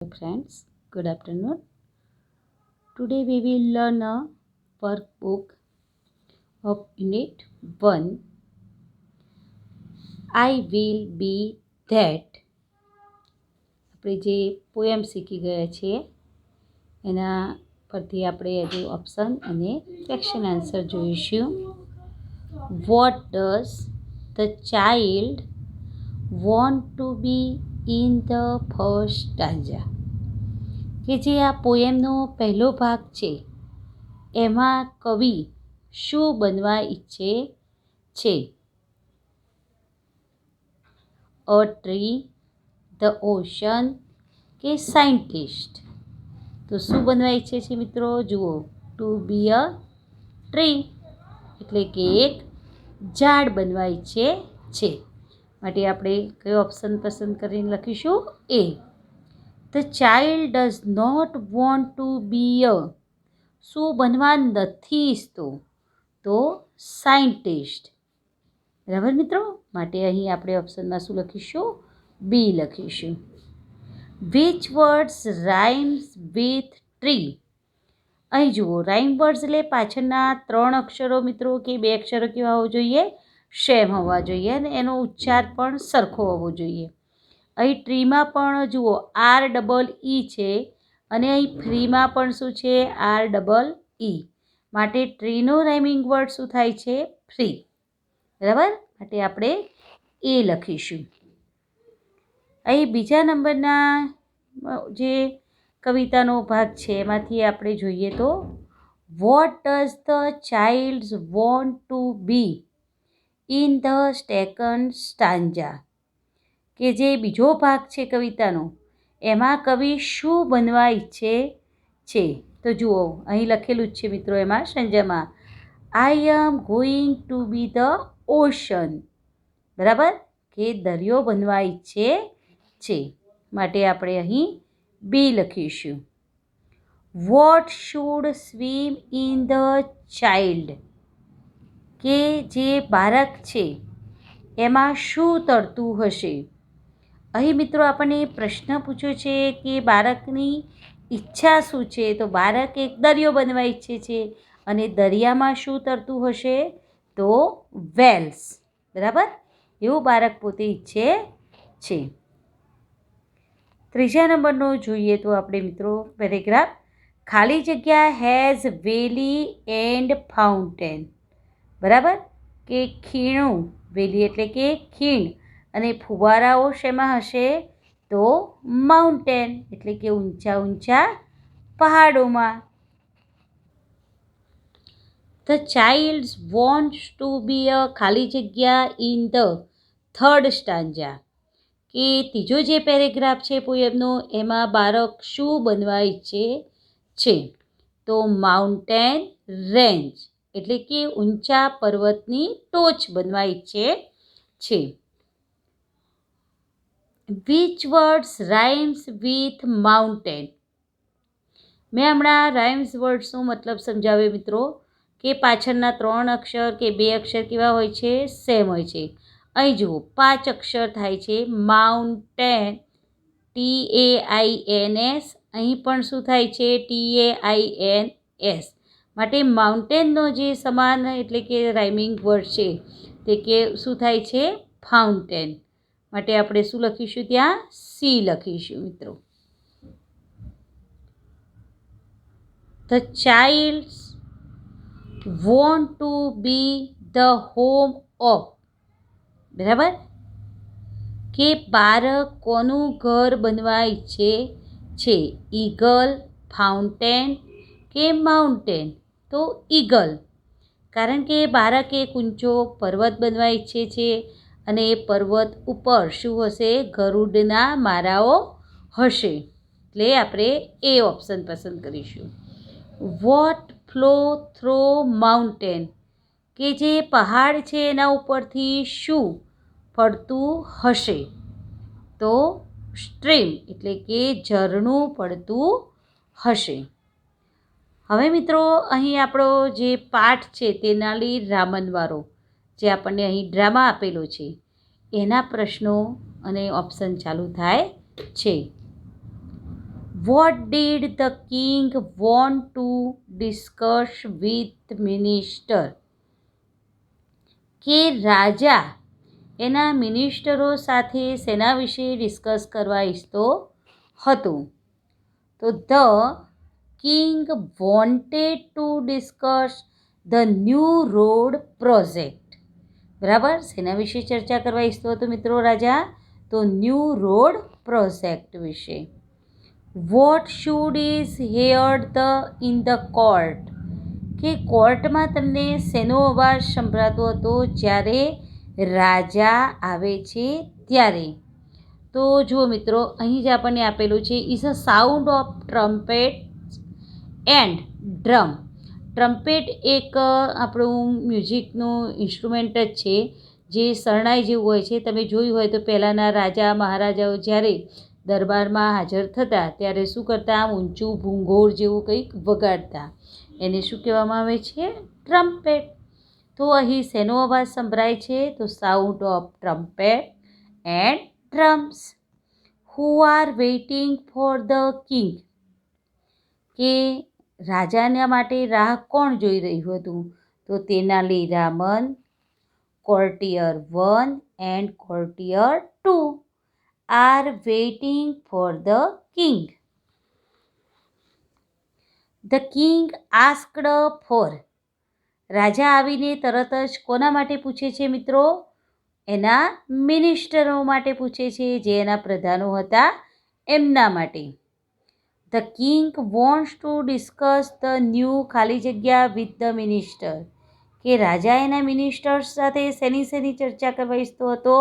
Friends, good afternoon. Today we will learn a workbook of Unit 1. I will be that. આપણે જે poem શીખી ગયા છીએ એના પરથી આપણે હજુ ઓપ્શન અને ક્વેશ્ચન આન્સર જોઈશું. What does the child want to B in the first stanza? કે જે આ પોએમનો પહેલો ભાગ છે એમાં કવિ શું બનવા ઈચ્છે છે? અ ટ્રી, ધ ઓશન કે સાયન્ટિસ્ટ? તો શું બનવા ઈચ્છે છે મિત્રો? જુઓ, ટુ બી અ ટ્રી એટલે કે એક ઝાડ બનવા ઈચ્છે છે. માટે આપણે કયો ઓપ્શન પસંદ કરીને લખીશું? A. The child does not want to be a, શું બનવા નથી ઈચ્છતો? તો સાયન્ટિસ્ટ. બરાબર મિત્રો? માટે અહીં આપણે ઓપ્શનમાં શું લખીશું? બી લખીશું. Which words rhymes with tree? અહીં જુઓ, રાઇમ વર્ડ્સ એટલે પાછળના 3 અક્ષરો મિત્રો કે 2 અક્ષરો કેવા હોવા જોઈએ? સેમ હોવા જોઈએ અને એનો ઉચ્ચાર પણ સરખો હોવો જોઈએ. અહીં ટ્રીમાં પણ જુઓ REE છે અને અહીં ફ્રીમાં પણ શું છે? REE. માટે ટ્રીનો રાઇમિંગ વર્ડ શું થાય છે? ફ્રી. બરાબર? માટે આપણે એ લખીશું. અહીં બીજા નંબરના જે કવિતાનો ભાગ છે એમાંથી આપણે જોઈએ તો what does the child want to B in the second stanza? કે જે બીજો ભાગ છે કવિતાનો એમાં કવિ શું બનવા ઈચ્છે છે? તો જુઓ, અહીં લખેલું જ છે મિત્રો એમાં સંજ્ઞામાં, I am going to be the ocean. બરાબર? કે દરિયો બનવા ઈચ્છે છે. માટે આપણે અહીં બી લખીશું. What should swim in the child? કે જે બાળક છે એમાં શું તરતું હશે? અહીં મિત્રો આપણને પ્રશ્ન પૂછ્યો છે કે બાળકની ઈચ્છા શું છે? તો બાળક એક દરિયો બનવા ઈચ્છે છે અને દરિયામાં શું તરતું હશે? તો વેલ્સ. બરાબર? એવું બાળક પોતે ઈચ્છે છે. ત્રીજા નંબરનો જોઈએ તો આપણે મિત્રો પેરેગ્રાફ, ખાલી જગ્યા હેઝ વેલી એન્ડ ફાઉન્ટેન. બરાબર? કે ખીણું, વેલી એટલે કે ખીણ, અને ફુવારાઓ શેમાં હશે? તો માઉન્ટેન એટલે કે ઊંચા ઊંચા પહાડોમાં. The child wants to be અ ખાલી જગ્યા ઇન ધ થર્ડ સ્ટાન્જા. કે ત્રીજો જે પેરેગ્રાફ છે પોએમનો એમાં બાળક શું બનવા ઈચ્છે છે? તો માઉન્ટેન રેન્જ એટલે કે ઊંચા પર્વતની ટોચ બનવા ઈચ્છે છે. Which words rhymes with mountain? મેં હમણાં રાઇમ્સ વર્ડ્સનો મતલબ સમજાવ્યો મિત્રો કે પાછળના 3 અક્ષર કે 2 અક્ષર કેવા હોય છે? સેમ હોય છે. અહીં જુઓ 5 અક્ષર થાય છે માઉન્ટેન, TAINS. અહીં પણ શું થાય છે? TAINS. માટે માઉન્ટેનનો જે સમાન એટલે કે રાઇમિંગ વર્ડ છે તે કે શું થાય છે? ફાઉન્ટેન. માટે આપણે શું લખીશું? ત્યાં સી લખીશું મિત્રો. The childs want to be the home of. બરાબર? કે બાળક કોનું ઘર બનવા ઈચ્છે છે? ઈગલ, ફાઉન્ટેન કે માઉન્ટેન? તો ઈગલ. કારણ કે બાળક એક ઊંચો પર્વત બનવા ઈચ્છે છે અને એ પર્વત ઉપર શું હશે? ગરુડના મારાઓ હશે. એટલે આપણે એ ઓપ્શન પસંદ કરીશું. What flow through mountain? કે જે પહાડ છે એના ઉપરથી શું પડતું હશે? તો સ્ટ્રીમ એટલે કે ઝરણું પડતું હશે. હવે મિત્રો અહીં આપણો જે પાઠ છે તેનાલી રામનવાળો જે આપણને અહીં ડ્રામા આપેલો છે એના પ્રશ્નો અને ઓપ્શન ચાલુ થાય છે. Vote did the king want to discuss with minister? કે રાજા એના મિનિસ્ટરો સાથે શેના વિશે ડિસ્કસ કરવા ઈચ્છતો હતો? તો the king wanted to discuss the new road project. બરાબર, શેના વિશે ચર્ચા કરવા ઈચ્છતો હતો મિત્રો રાજા? તો ન્યૂ રોડ પ્રોજેક્ટ વિશે. What should is heard in the court? કે કોર્ટમાં તમને શેનો અવાજ સંભળાતો હતો જ્યારે રાજા આવે છે ત્યારે? તો જુઓ મિત્રો, અહીં જ આપણને આપેલું છે is a sound of trumpet and drum. Trumpet એક આપણું મ્યુઝિકનું ઇન્સ્ટ્રુમેન્ટ જ છે, જે શરણાઈ જેવું હોય છે. તમે જોયું હોય તો પહેલાંના રાજા મહારાજાઓ જ્યારે દરબારમાં હાજર થતા ત્યારે શું કરતા? ઊંચું ભૂંગોર જેવું કંઈક વગાડતા. એને શું કહેવામાં આવે છે? ટ્રમ્પેટ. તો અહીં શેનો અવાજ સંભળાય છે? તો sound of trumpet and drums. Who are waiting for the king? કે રાજાના માટે રાહ કોણ જોઈ રહ્યું હતું? તો Tenali Raman, courtier 1 and courtier 2 are waiting for the king. The king asked for. રાજા આવીને તરત જ કોના માટે પૂછે છે મિત્રો? એના મિનિસ્ટરો માટે પૂછે છે, જે એના પ્રધાનો હતા એમના માટે. The king wants to discuss the new ખાલી જગ્યા વિથ ધ મિનિસ્ટર. કે રાજા એના મિનિસ્ટર્સ સાથે શેની ચર્ચા કરવા ઈચ્છતો હતો?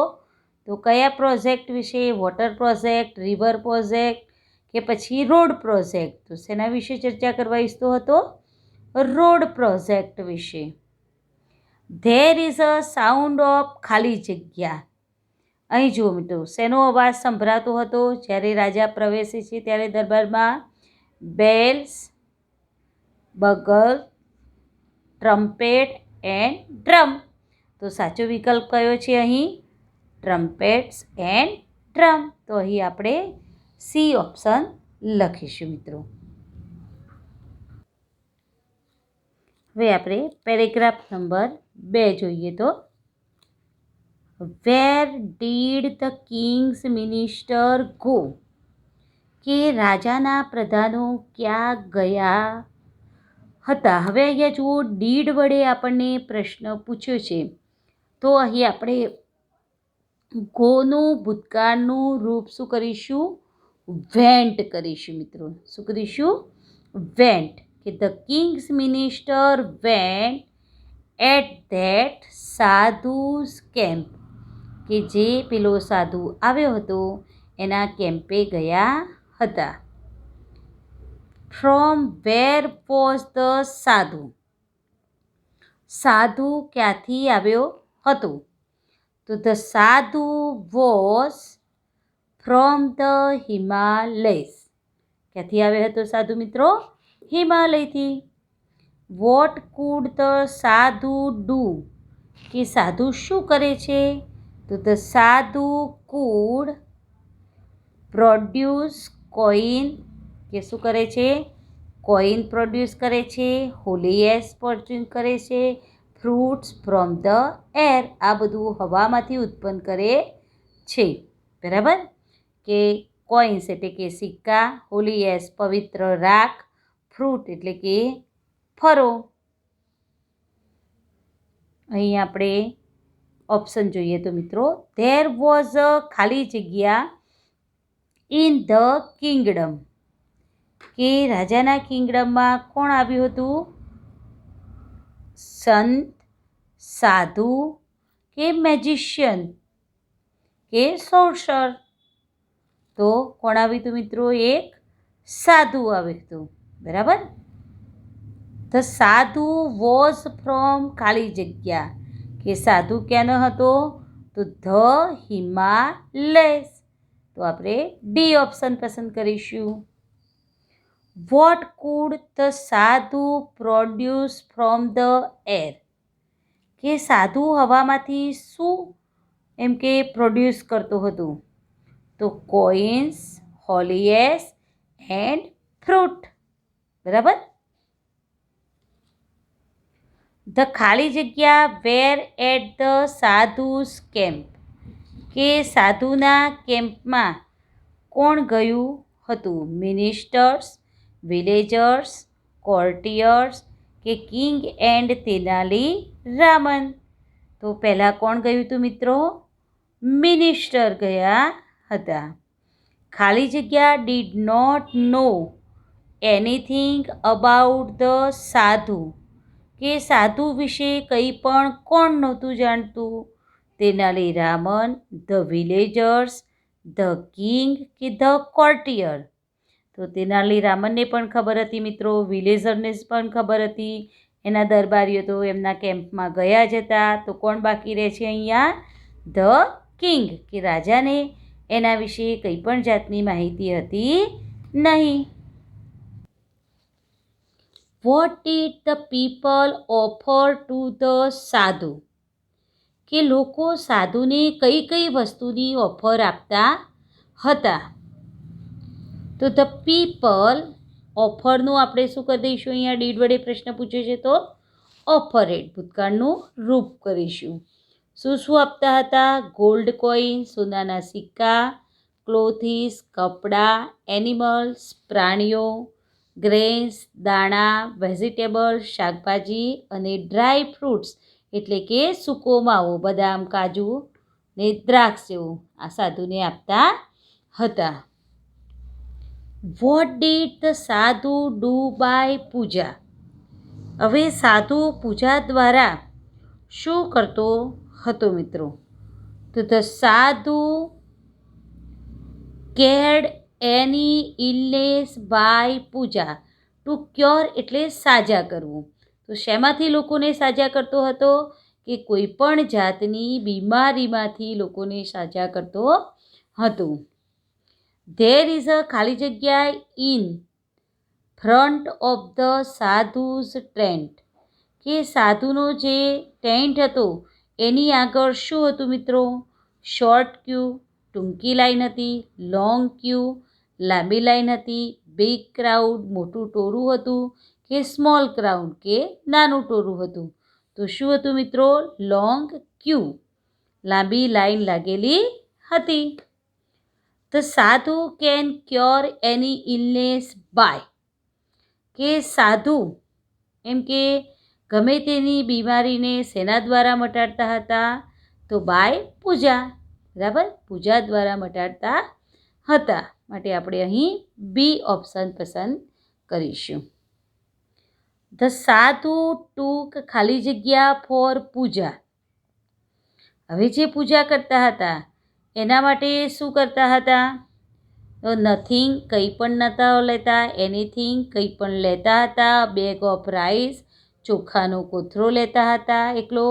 તો કયા પ્રોજેક્ટ વિશે? વોટર પ્રોજેક્ટ, રિવર પ્રોજેક્ટ કે પછી રોડ પ્રોજેક્ટ? તો શેના વિશે ચર્ચા કરવા ઈચ્છતો હતો? રોડ પ્રોજેક્ટ વિશે. There is a sound of ખાલી જગ્યા. અહીં જુઓ મિત્રો, શેનો અવાજ સંભળાતો હતો જ્યારે રાજા પ્રવેશે છે ત્યારે દરબારમાં? Bells, bugle, trumpet and drum. તો સાચો વિકલ્પ કયો છે અહીં? Trumpets and drum. તો અહીં આપણે સી ઓપ્શન લખીશું મિત્રો. હવે આપણે પેરેગ્રાફ નંબર 2 જોઈએ તો, where did the king's minister go? કે રાજાના પ્રધાનો ક્યાં ગયા હતા? હવે અહીંયા જુઓ, ડીડ વડે આપણને પ્રશ્ન પૂછ્યો છે, તો અહીં આપણે ગોનું ભૂતકાળનું રૂપ શું કરીશું? વેન્ટ કરીશું મિત્રો. શું કરીશું? વેન્ટ. કે the king's minister went at that sadhu's camp. કે જે પેલો સાધુ આવ્યો હતો એના કેમ્પે ગયા હતા. ફ્રોમ વેર વોઝ ધ સાધુ? સાધુ ક્યાંથી આવ્યો હતો? તો ધ સાધુ વોઝ ફ્રોમ ધ હિમાલયસ. ક્યાંથી આવ્યો હતો સાધુ મિત્રો? હિમાલયથી. વોટ કુડ ધ સાધુ ડુ? કે સાધુ શું કરે છે? તો ધ સાધુ કુડ પ્રોડ્યુસ કોઈન. કે શું કરે છે? કોઈન પ્રોડ્યુસ કરે છે, હોલીએસ પ્રોડ્યુસ કરે છે, ફ્રૂટ્સ ફ્રોમ ધ એર. આ બધું હવામાંથી ઉત્પન્ન કરે છે. બરાબર? કે કોઈન્સ એટલે કે સિક્કા, હોલીએસ પવિત્ર રાખ, ફ્રૂટ એટલે કે ફળો. અહીં આપણે ઓપ્શન જોઈએ તો મિત્રો, ધેર વોઝ અ ખાલી જગ્યા ઇન ધ કિંગડમ. કે રાજાના કિંગડમમાં કોણ આવ્યું હતું? સંત, સાધુ કે મેજિશિયન કે સોર્સર? તો કોણ આવ્યું હતું મિત્રો? એક સાધુ આવ્યું હતું. બરાબર? ધ સાધુ વોઝ ફ્રોમ ખાલી જગ્યા. કે સાધુ ક્યાંનો હતો? તો ધ હિમાલયસ. તો આપણે ડી ઓપ્શન પસંદ કરીશું. વોટ કુડ ધ સાધુ પ્રોડ્યુસ ફ્રોમ ધ એર? કે સાધુ હવામાંથી શું એમ કે પ્રોડ્યુસ કરતો હતો? તો કોઈન્સ, હોલીએસ એન્ડ ફ્રૂટ. બરાબર. ધ ખાલી જગ્યા were at the sadhus camp, કે સાધુના કેમ્પમાં કોણ ગયું હતું? મિનિસ્ટર્સ, વિલેજર્સ, કોર્ટિયર્સ કે કિંગ એન્ડ તેનાલી રામન. તો પહેલાં કોણ ગયું હતું મિત્રો? મિનિસ્ટર ગયા હતા. ખાલી જગ્યા did not know anything about the sadhu, કે સાધુ વિશે કંઈ પણ કોણ નહોતું જાણતું? Tenali Raman, the villagers, the king કે ધ કોર્ટિયર. તો તેનાલી રામનને પણ ખબર હતી મિત્રો, વિલેજરને પણ ખબર હતી, એના દરબારીઓ તો એમના કેમ્પમાં ગયા જ હતા. તો કોણ બાકી રહે છે અહીંયા? ધ કિંગ, કે રાજાને એના વિશે કંઈ પણ જાતની માહિતી હતી નહીં. Vote did the people offer to the sadhu, કે લોકો સાધુને કઈ કઈ વસ્તુની ઓફર આપતા હતા? તો ધ પીપલ, ઓફરનું આપણે શું કરી દઈશું? અહીંયા ડીડ વડે પ્રશ્ન પૂછે છે તો ઓફરેડ, ભૂતકાળનું રૂપ કરીશું. શું શું આપતા હતા? ગોલ્ડ કોઈન, સોનાના સિક્કા, ક્લોથીસ, કપડાં, એનિમલ્સ, પ્રાણીઓ, ગ્રેન્સ, દાણા, વેજીટેબલ્સ, શાકભાજી અને ડ્રાય ફ્રૂટ્સ એટલે કે સૂકો માવો, બદામ, કાજુ ને દ્રાક્ષ જેવું આ સાધુને આપતા હતા. વોટ ડીડ ધ સાધુ ડુ બાય પૂજા, હવે સાધુ પૂજા દ્વારા શું કરતો હતો મિત્રો? તો the sadhu cured any illness by puja, to cure એટલે સાજા કરવું. તો શેમાંથી લોકોને સાજા કરતો હતો? કે કોઈ પણ જાતની બીમારીમાંથી લોકોને સાજા કરતો હતો. ધેર ઇઝ અ ખાલી જગ્યા in front of the sadhus tent, કે સાધુનો જે ટેન્ટ હતો એની આગળ શું હતું મિત્રો? શોર્ટ ક્યુ, ટૂંકી લાઈન હતી. લોંગ ક્યુ, લાંબી લાઈન હતી. બિગ ક્રાઉડ, મોટું ટોળું હતું. કે સ્મોલ ક્રાઉડ, કે નાનું ટોળું હતું. તો શું હતું મિત્રો? લોંગ ક્યુ, લાંબી લાઈન લાગેલી હતી. The sadhu can cure any illness by, કે સાધુ એમ કે ગમે તેની બીમારીને શેના દ્વારા મટાડતા હતા? તો બાય પૂજા. બરાબર, પૂજા દ્વારા મટાડતા હતા. માટે આપણે અહીં બી ઓપ્શન પસંદ કરીશું. ધ સાધુ ટૂક ખાલી જગ્યા ફોર પૂજા, હવે જે પૂજા કરતા હતા એના માટે શું કરતા હતા? તો નથિંગ, કંઈ પણ નહોતા લેતા. એનીથિંગ, કંઈ પણ લેતા હતા. બેગ ઓફ રાઈસ, ચોખાનો કોથળો લેતા હતા એકલો.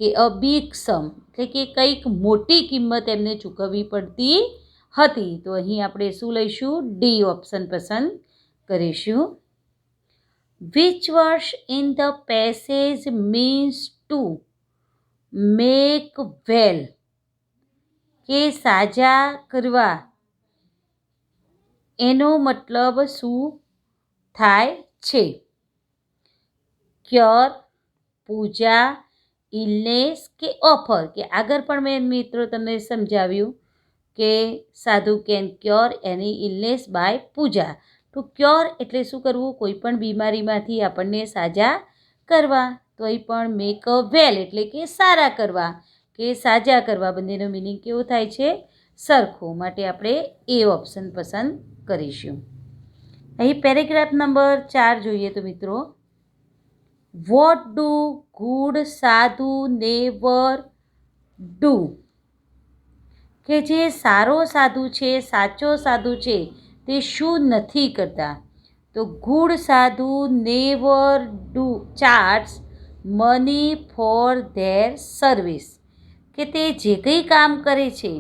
કે અ બિગ સમ, એટલે કે કંઈક મોટી કિંમત એમને ચૂકવવી પડતી હતી. તો અહીં આપણે શું લઈશું? ડી ઓપ્શન પસંદ કરીશું. Which words in the passage means to make well, કે સાજા કરવા, એનો મતલબ શું થાય છે? ક્યોર, પૂજા, ઇલનેસ કે ઓફર. કે આગળ પણ મેં મિત્રો તમને સમજાવ્યું કે sadhu can cure any illness by puja. To cure એટલે શું કરવું? કોઈ પણ બીમારીમાંથી આપણને સાજા કરવા. તો અહીં પણ મેક અ વેલ એટલે કે સારા કરવા કે સાજા કરવા, બંનેનો મિનિંગ કેવો થાય છે? સરખો. માટે આપણે એ ઓપ્શન પસંદ કરીશું. અહીં પેરેગ્રાફ નંબર 4 જોઈએ તો મિત્રો, વોટ ડુ ગુડ સાધુ નેવર ડુ, કે જે સારો સાધુ છે, સાચો સાધુ છે, તે શું નથી કરતા? તો ગુડ સાધુ never do charge money for there service, કે તે જે કંઈ કામ કરે છે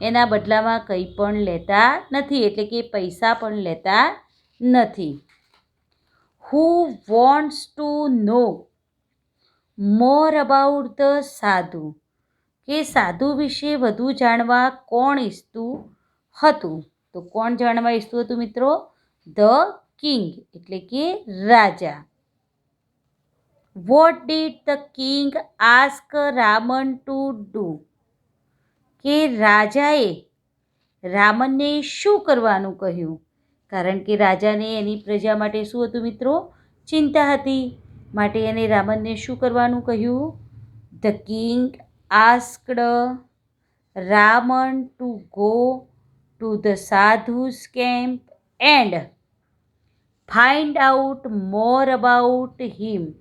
એના બદલામાં કંઈ પણ લેતા નથી, એટલે કે પૈસા પણ લેતા નથી. Who wants to know more about the sadhu, કે સાધુ વિશે વધુ જાણવા કોણ ઈચ્છતું હતું? તો કોણ જાણવા ઈચ્છતું હતું મિત્રો? ધ કિંગ એટલે કે રાજા. What did the king ask Raman to do? કે રાજાએ રામનને શું કરવાનું કહ્યું? કારણ કે રાજાને એની પ્રજા માટે શું હતું મિત્રો? ચિંતા હતી. માટે એને રામનને શું કરવાનું કહ્યું? The king asked Raman to go to the sadhus camp and find out more about him.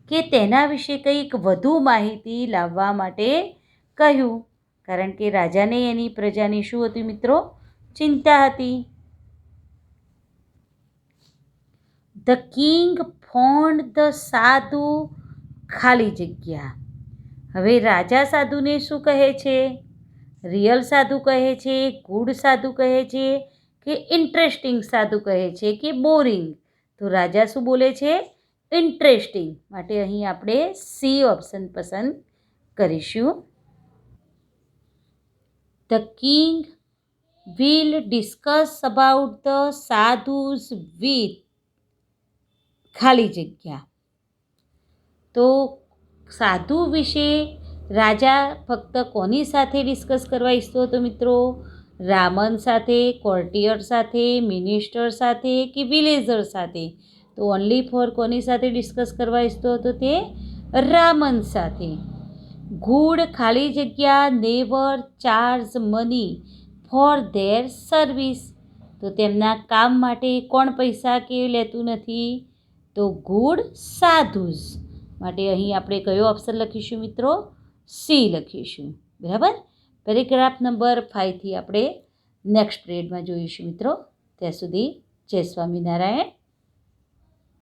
કે તેના વિશે કંઈક વધુ માહિતી લાવવા માટે કહ્યું. કારણ કે રાજાને એની પ્રજાની શું હતી મિત્રો? ચિંતા હતી. ધ કિંગ ફોન્ડ ધ સાધુ ખાલી જગ્યા. હવે રાજા સાધુને શું કહે છે? રિયલ સાધુ કહે છે, ગુડ સાધુ કહે છે કે ઇન્ટરેસ્ટિંગ સાધુ કહે છે કે બોરિંગ? તો રાજા શું બોલે છે? ઇન્ટરેસ્ટિંગ. માટે અહીં આપણે સી ઓપ્શન પસંદ કરીશું. The king will discuss about the sadhu's with ખાલી જગ્યા. તો સાધુ વિશે રાજા ફક્ત કોની સાથે ડિસ્કસ કરવા ઈચ્છતો હતો મિત્રો? રામન સાથે, કોર્ટિયર સાથે, મિનિસ્ટર સાથે કે વિલેજર સાથે? તો ઓનલી ફોર કોની સાથે ડિસ્કસ કરવા ઈચ્છતો હતો તે? રામન સાથે. ગુડ ખાલી જગ્યા never charge money for there service. તો તેમના કામ માટે કોણ પૈસા કે લેતું નથી? તો ગુડ સાધુસ. માટે અહીં આપણે કયો ઓપ્શન લખીશું મિત્રો? સી લખીશું. બરાબર. પેરેગ્રાફ નંબર 5થી આપણે નેક્સ્ટ પીરિયડમાં જોઈશું મિત્રો. ત્યાં સુધી જય સ્વામિનારાયણ.